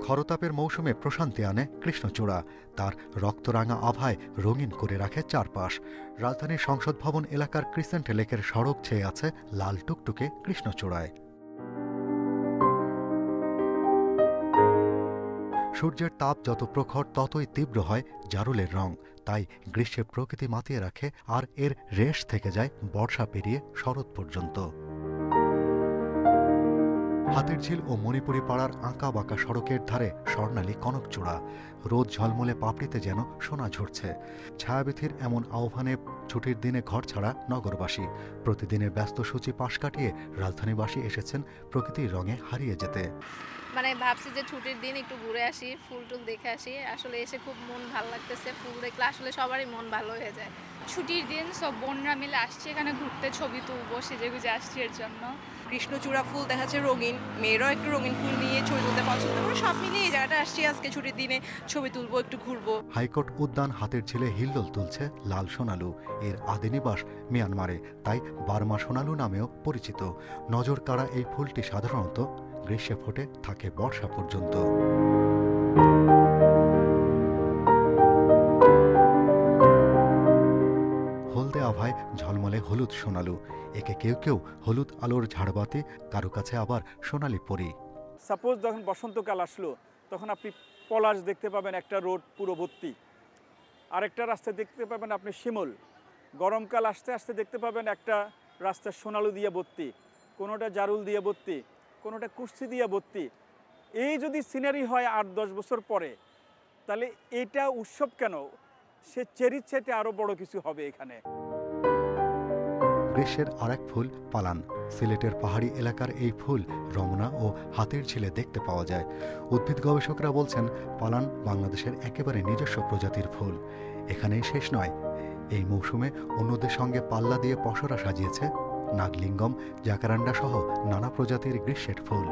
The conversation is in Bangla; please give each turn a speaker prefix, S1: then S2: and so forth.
S1: খরতাপের মৌসুমে প্রশান্তি আনে কৃষ্ণচূড়া। তার রক্তরাঙা আভায় রঙিন করে রাখে চারপাশ। রাজধানীর সংসদ ভবন এলাকার ক্রিসেন্ট লেকের সড়ক ছেয়ে আছে লাল টুকটুকে কৃষ্ণচূড়ায়। সূর্যের তাপ যত প্রখর ততই তীব্র হয় জারুলের রং। তাই গ্রীষ্মে প্রকৃতি মাতিয়ে রাখে, আর এর রেশ থেকে যায় বর্ষা পেরিয়ে শরৎ পর্যন্ত। হাতিরঝিল ও মণিপুরি পাড়ার আঁকা বাঁকা সড়কের ধারে স্বর্ণালী কনকচূড়া। রোদ ঝলমলে পাপড়িতে যেন সোনা ঝরছে। ছায়াবিথির এমন আহ্বানে ছুটির দিনে ঘর ছাড়া নগরবাসী। প্রতিদিনের ব্যস্ত সূচি পাশ কাটিয়ে রাজধানীবাসী এসেছেন প্রকৃতির রঙে হারিয়ে যেতে।
S2: ভাবছি যে ছুটির দিন একটু ঘুরে আসি, ফুল টুল দেখে আসি। আসলে এসে খুব মন ভালো লাগতেছে। ফুল দেখলে আসলে সবারই মন ভালো হয়ে যায়।
S3: ছুটির দিন সব বোনরা মিলে আসছি এখানে ঘুরতে, ছবি তুলবো, সেজে গুজে আসছি এর জন্য।
S4: কৃষ্ণচূড়া ফুল দেখাচ্ছে রঙিন, মেয়েরাও একটু রঙিন ফুল নিয়ে ছবি তুলতে পছন্দ করে। সব মিলিয়ে এই জায়গাটা আসছি আজকে ছুটির দিনে, ছবি তুলবো, একটু ঘুরবো।
S1: হাইকোর্ট উদ্যান হাতিরঝিলে হিল্লোল তুলছে লাল সোনালু। এর আদি নিবাস মিয়ানমারে, তাই বার্মা সোনালু নামেও পরিচিত। নজর কাড়া এই ফুলটি সাধারণত গ্রীষ্মে ফোটে, থাকে বর্ষা পর্যন্ত। হলদে আভায় ঝলমলে হলুদ সোনালু। একে কেউ কেউ হলুদ আলোর ঝাড়বাতি, কারো কাছে আবার সোনালি পরি।
S5: সাপোজ যখন বসন্তকাল আসলো, তখন আপনি পলাশ দেখতে পাবেন একটা রোড পুরো ভর্তি, আরেকটা রাস্তায় দেখতে পাবেন আপনি শিমুল। গরমকাল আসতে আসতে দেখতে পাবেন একটা রাস্তা সোনালু দিয়ে ভর্তি, কোনোটা জারুল দিয়ে ভর্তি, কোনোটা কুর্সি দিয়ে ভর্তি। এই যদি সিনারি হয় ৮-১০ বছর পরে, তাহলে এটা উৎসব কেন, সে চেরির চাইতে আরও বড় কিছু হবে এখানে।
S1: গ্রীষ্মের আরেক ফুল পালান। সিলেটের পাহাড়ি এলাকার এই ফুল রমনা ও হাতিরঝিলে দেখতে পাওয়া যায়। উদ্ভিদ গবেষকরা বলছেন, পালান বাংলাদেশের একেবারে নিজস্ব প্রজাতির ফুল। এখানেই শেষ নয়। এই মৌসুমে অন্যদের সঙ্গে পাল্লা দিয়ে পসরা সাজিয়েছে নাগলিঙ্গম, জাকারান্ডা সহ নানা প্রজাতির গ্রীষ্মের ফুল।